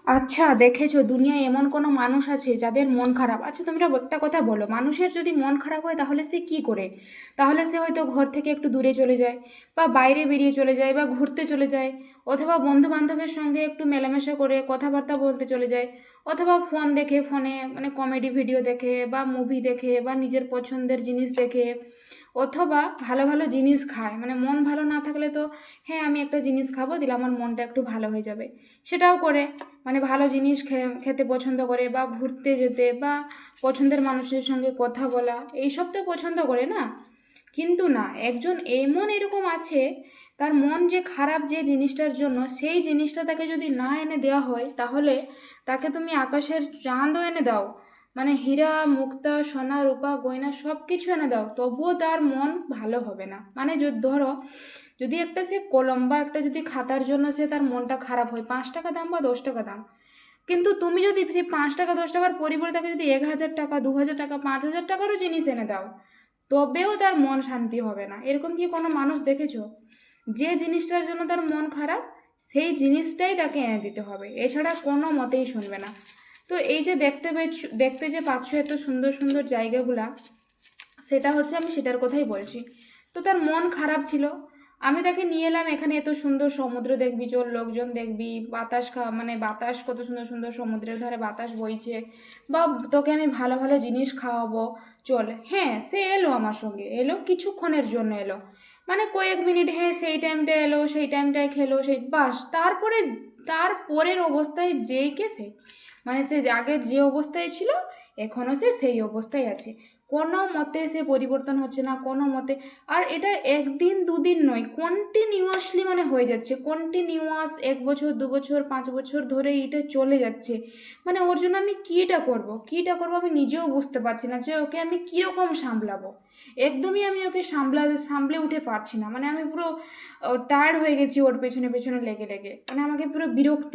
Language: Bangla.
আচ্ছা, দেখেছো দুনিয়ায় এমন কোনো মানুষ আছে যাদের মন খারাপ? আচ্ছা, তোমরা একটা কথা বলো, মানুষের যদি মন খারাপ হয় তাহলে সে কি করে? তাহলে সে হয়তো ঘর থেকে একটু দূরে চলে যায়, বা বাইরে বেরিয়ে চলে যায়, বা ঘুরতে চলে যায়, অথবা বন্ধু বান্ধবের সঙ্গে একটু মেলামেশা করে কথাবার্তা বলতে চলে যায়, অথবা ফোন দেখে, ফোনে মানে কমেডি ভিডিও দেখে বা মুভি দেখে বা নিজের পছন্দের জিনিস দেখে, অথবা ভালো ভালো জিনিস খায়। মানে মন ভালো না থাকলে তো, হ্যাঁ আমি একটা জিনিস খাবো, দিলে আমার মনটা একটু ভালো হয়ে যাবে, সেটাও করে। মানে ভালো জিনিস খেতে পছন্দ করে, বা ঘুরতে যেতে, বা পছন্দের মানুষের সঙ্গে কথা বলা, এইসব তো পছন্দ করে না। কিন্তু না, একজন এরকম আছে, তার মন যে খারাপ যে জিনিসটার জন্য, সেই জিনিসটা তাকে যদি না এনে দেওয়া হয়, তাহলে তাকে তুমি আকাশের চাঁদও এনে দাও, মানে হীরা মুক্তা সোনা রূপা গয়না সব কিছু এনে দাও, তবুও তার মন ভালো হবে না। মানে যদি ধরো, যদি একটা সে কলম বা একটা যদি খাতার জন্য সে তার মনটা খারাপ হয়, 5 টাকা দাম বা 10 টাকা দাম, কিন্তু তুমি যদি সেই 5 টাকা 10 টাকার পরিবর্তে তাকে যদি 1,000 টাকা 2,000 টাকা 5,000 টাকারও জিনিস এনে দাও, তবেও তার মন শান্তি হবে না। এরকম কি কোনো মানুষ দেখেছো? যে জিনিসটার জন্য তার মন খারাপ, সেই জিনিসটাই তাকে এনে দিতে হবে, এছাড়া কোনো মতেই শুনবে না। তো এই যে দেখতে যে পাচ্ছ এত সুন্দর সুন্দর জায়গাগুলা, সেটা হচ্ছে, আমি সেটার কথাই বলছি। তো তার মন খারাপ ছিল, আমি তাকে নিয়ে এলাম এখানে, এত সুন্দর সমুদ্র দেখবি, চল লোকজন দেখবি, বাতাস মানে বাতাস কত সুন্দর সুন্দর সমুদ্রের ধারে বাতাস বইছে, বা তোকে আমি ভালো ভালো জিনিস খাওয়াবো, চল। হ্যাঁ, সে এলো আমার সঙ্গে, এলো কিছুক্ষণের জন্য এলো, মানে কয়েক মিনিট, হ্যাঁ সেই টাইমটা এলো, সেই টাইমটায় খেলো, সেই বাস। তারপরে তারপরের অবস্থায় যেই কে সে, মানে সে আগের যে অবস্থায় ছিল, এখনও সে সেই অবস্থায় আছে, কোনো মতে সে পরিবর্তন হচ্ছে না, কোনো মতে। আর এটা একদিন দুদিন নয়, কন্টিনিউয়াসলি মানে হয়ে যাচ্ছে, কন্টিনিউয়াস 1 বছর 2 বছর 5 বছর ধরে এটা চলে যাচ্ছে। মানে ওর জন্য আমি কীটা করবো আমি নিজেও বুঝতে পারছি না, যে ওকে আমি কীরকম সামলাবো। একদমই আমি ওকে সামলে উঠে পারছি না, মানে আমি পুরো টায়ার্ড হয়ে গেছি ওর পেছনে পেছনে লেগে লেগে, মানে আমাকে পুরো বিরক্তি